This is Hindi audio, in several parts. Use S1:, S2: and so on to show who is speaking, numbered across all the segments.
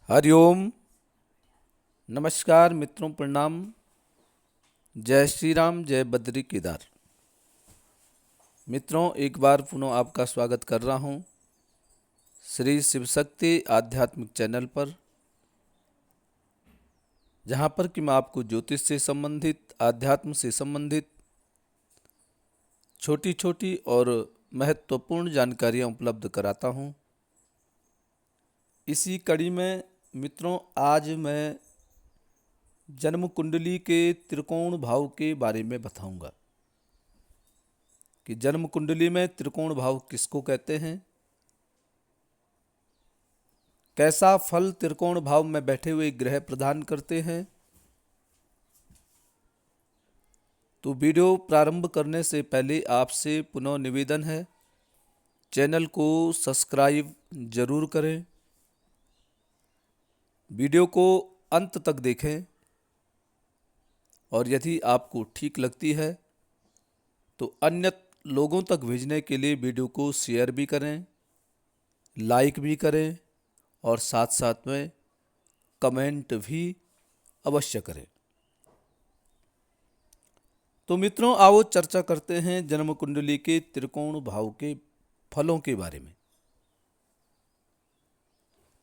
S1: हरिओम। नमस्कार मित्रों, प्रणाम। जय श्री राम, जय बद्री केदार। मित्रों, एक बार पुनः आपका स्वागत कर रहा हूँ श्री शिव शक्ति आध्यात्मिक चैनल पर, जहाँ पर कि मैं आपको ज्योतिष से संबंधित, आध्यात्म से संबंधित छोटी छोटी और महत्वपूर्ण जानकारियाँ उपलब्ध कराता हूँ। इसी कड़ी में मित्रों, आज मैं जन्म कुंडली के त्रिकोण भाव के बारे में बताऊंगा कि जन्म कुंडली में त्रिकोण भाव किसको कहते हैं, कैसा फल त्रिकोण भाव में बैठे हुए ग्रह प्रदान करते हैं। तो वीडियो प्रारंभ करने से पहले आपसे पुनः निवेदन है, चैनल को सब्सक्राइब जरूर करें, वीडियो को अंत तक देखें और यदि आपको ठीक लगती है तो अन्य लोगों तक भेजने के लिए वीडियो को शेयर भी करें, लाइक भी करें और साथ साथ में कमेंट भी अवश्य करें। तो मित्रों, आओ चर्चा करते हैं जन्म कुंडली के त्रिकोण भाव के फलों के बारे में।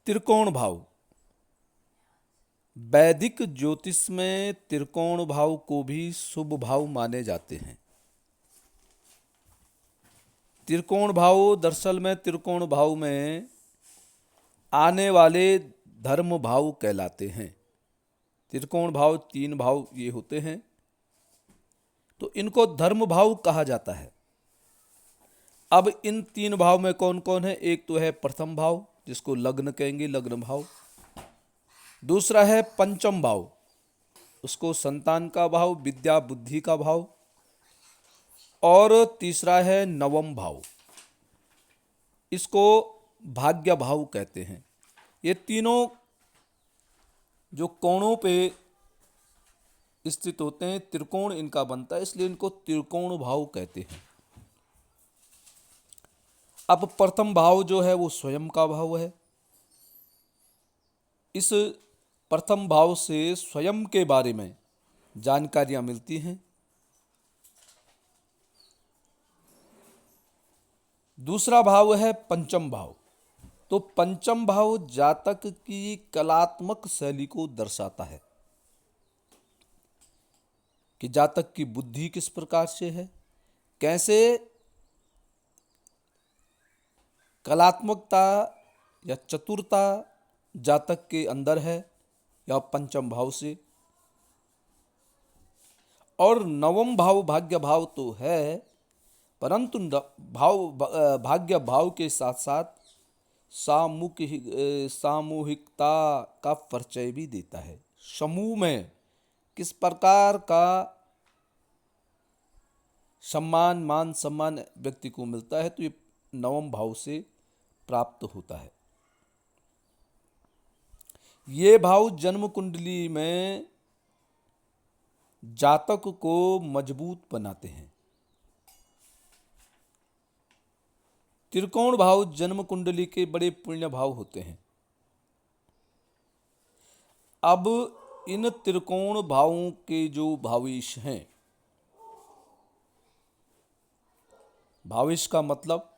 S1: त्रिकोण भाव वैदिक ज्योतिष में त्रिकोण भाव को भी शुभ भाव माने जाते हैं। त्रिकोण भाव दरअसल में त्रिकोण भाव में आने वाले धर्म भाव कहलाते हैं। त्रिकोण भाव 3 भाव ये होते हैं, तो इनको धर्म भाव कहा जाता है। अब इन 3 भाव में कौन कौन है? एक तो है प्रथम भाव, जिसको लग्न कहेंगे, लग्न भाव। दूसरा है पंचम भाव, उसको संतान का भाव, विद्या बुद्धि का भाव। और तीसरा है नवम भाव, इसको भाग्य भाव कहते हैं। ये तीनों जो कोणों पे स्थित होते हैं, त्रिकोण इनका बनता है, इसलिए इनको त्रिकोण भाव कहते हैं। अब प्रथम भाव जो है वो स्वयं का भाव है। इस प्रथम भाव से स्वयं के बारे में जानकारियां मिलती हैं। दूसरा भाव है पंचम भाव। तो पंचम भाव जातक की कलात्मक शैली को दर्शाता है कि जातक की बुद्धि किस प्रकार से है, कैसे कलात्मकता या चतुरता जातक के अंदर है, या पंचम भाव से। और नवम भाव भाग्य भाव तो है, परंतु भाग्य भाव के साथ साथ सामूहिकता का परिचय भी देता है। समूह में किस प्रकार का सम्मान, मान सम्मान व्यक्ति को मिलता है, तो ये नवम भाव से प्राप्त होता है। ये भाव जन्म कुंडली में जातक को मजबूत बनाते हैं। त्रिकोण भाव जन्म कुंडली के बड़े पुण्य भाव होते हैं। अब इन त्रिकोण भावों के जो भावेश हैं, भावेश का मतलब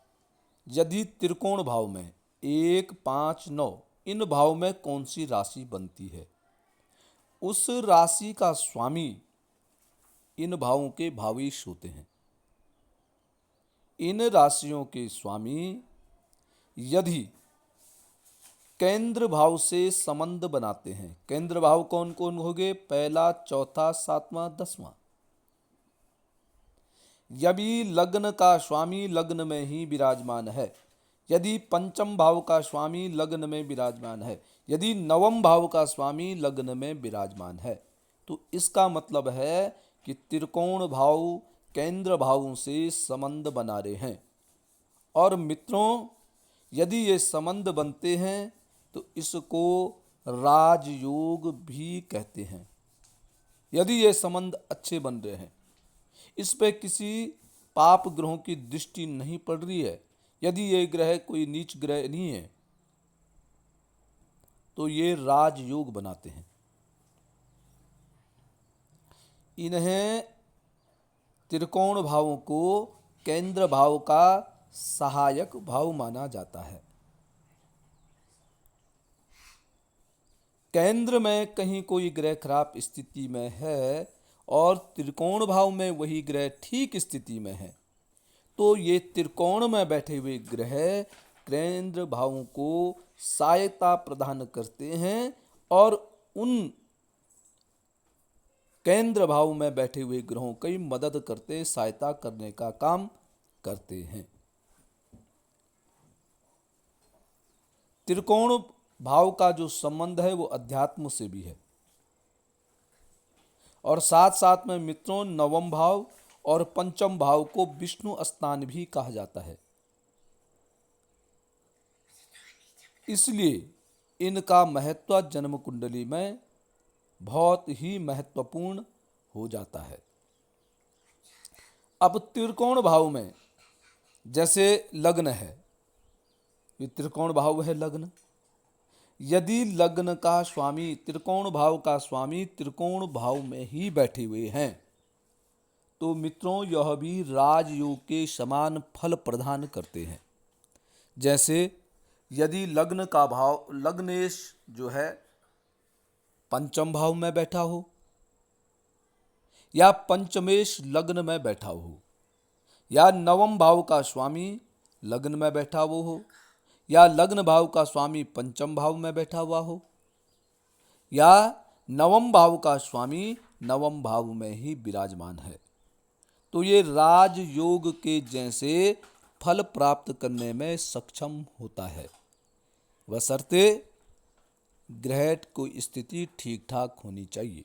S1: यदि त्रिकोण भाव में 1, 5, 9 इन भाव में कौन सी राशि बनती है, उस राशि का स्वामी इन भावों के भावेश होते हैं। इन राशियों के स्वामी यदि केंद्र भाव से संबंध बनाते हैं, केंद्र भाव कौन कौन हो गए? पहला, चौथा, सातवां, 10वां। यदि लग्न का स्वामी लग्न में ही विराजमान है, यदि पंचम भाव का स्वामी लग्न में विराजमान है, यदि नवम भाव का स्वामी लग्न में विराजमान है, तो इसका मतलब है कि त्रिकोण भाव केंद्र भावों से संबंध बना रहे हैं। और मित्रों, यदि ये संबंध बनते हैं तो इसको राजयोग भी कहते हैं। यदि ये संबंध अच्छे बन रहे हैं, इस पे किसी पाप ग्रहों की दृष्टि नहीं पड़ रही है, यदि ये ग्रह कोई नीच ग्रह नहीं है, तो ये राजयोग बनाते हैं। इन्हें त्रिकोण भावों को केंद्र भाव का सहायक भाव माना जाता है। केंद्र में कहीं कोई ग्रह खराब स्थिति में है और त्रिकोण भाव में वही ग्रह ठीक स्थिति में है, तो ये त्रिकोण में बैठे हुए ग्रह केंद्र भावों को सहायता प्रदान करते हैं और उन केंद्र भाव में बैठे हुए ग्रहों की मदद करते, सहायता करने का काम करते हैं। त्रिकोण भाव का जो संबंध है वो अध्यात्म से भी है और साथ साथ में मित्रों नवम भाव और पंचम भाव को विष्णु स्थान भी कहा जाता है। इसलिए इनका महत्व जन्म कुंडली में बहुत ही महत्वपूर्ण हो जाता है। अब त्रिकोण भाव में जैसे लग्न है, ये त्रिकोण भाव है लग्न। यदि लग्न का स्वामी त्रिकोण भाव का स्वामी त्रिकोण भाव में ही बैठे हुए हैं तो मित्रों यह भी राजयोग के समान फल प्रदान करते हैं। जैसे यदि लग्न का भाव लग्नेश जो है पंचम भाव में बैठा हो या पंचमेश लग्न में बैठा हो या नवम भाव का स्वामी लग्न में बैठा हुआ हो या लग्न भाव का स्वामी पंचम भाव में बैठा हुआ हो या नवम भाव का स्वामी नवम भाव में ही विराजमान है, तो ये राजयोग के जैसे फल प्राप्त करने में सक्षम होता है, बशर्ते ग्रह की स्थिति ठीक ठाक होनी चाहिए।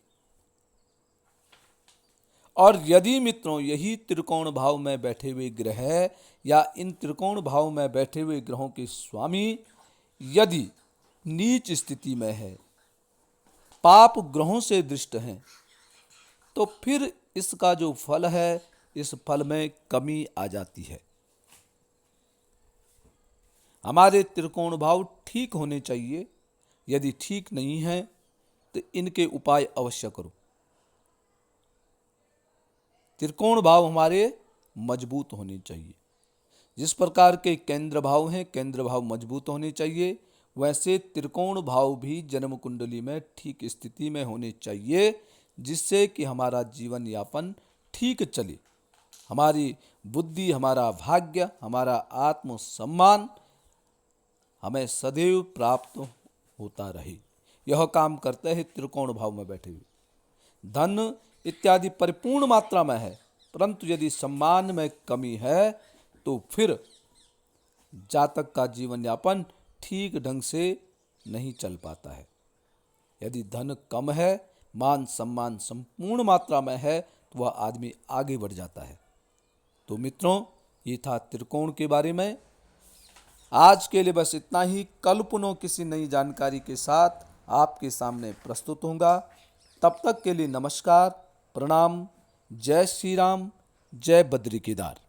S1: और यदि मित्रों यही त्रिकोण भाव में बैठे हुए ग्रह या इन त्रिकोण भाव में बैठे हुए ग्रहों के स्वामी यदि नीच स्थिति में है, पाप ग्रहों से दृष्ट हैं, तो फिर इसका जो फल है इस फल में कमी आ जाती है। हमारे त्रिकोण भाव ठीक होने चाहिए, यदि ठीक नहीं है तो इनके उपाय अवश्य करो। त्रिकोण भाव हमारे मजबूत होने चाहिए। जिस प्रकार के केंद्र भाव हैं, केंद्र भाव मजबूत होने चाहिए, वैसे त्रिकोण भाव भी जन्म कुंडली में ठीक स्थिति में होने चाहिए, जिससे कि हमारा जीवन यापन ठीक चले, हमारी बुद्धि, हमारा भाग्य, हमारा आत्म सम्मान हमें सदैव प्राप्त होता रहे। यह काम करते हैं त्रिकोण भाव में बैठे हुए। धन इत्यादि परिपूर्ण मात्रा में है, परंतु यदि सम्मान में कमी है तो फिर जातक का जीवन यापन ठीक ढंग से नहीं चल पाता है। यदि धन कम है, मान सम्मान संपूर्ण मात्रा में है, तो वह आदमी आगे बढ़ जाता है। तो मित्रों, ये था त्रिकोण के बारे में। आज के लिए बस इतना ही। कल पुनः किसी नई जानकारी के साथ आपके सामने प्रस्तुत होऊंगा। तब तक के लिए नमस्कार, प्रणाम, जय श्री राम, जय बद्री केदार।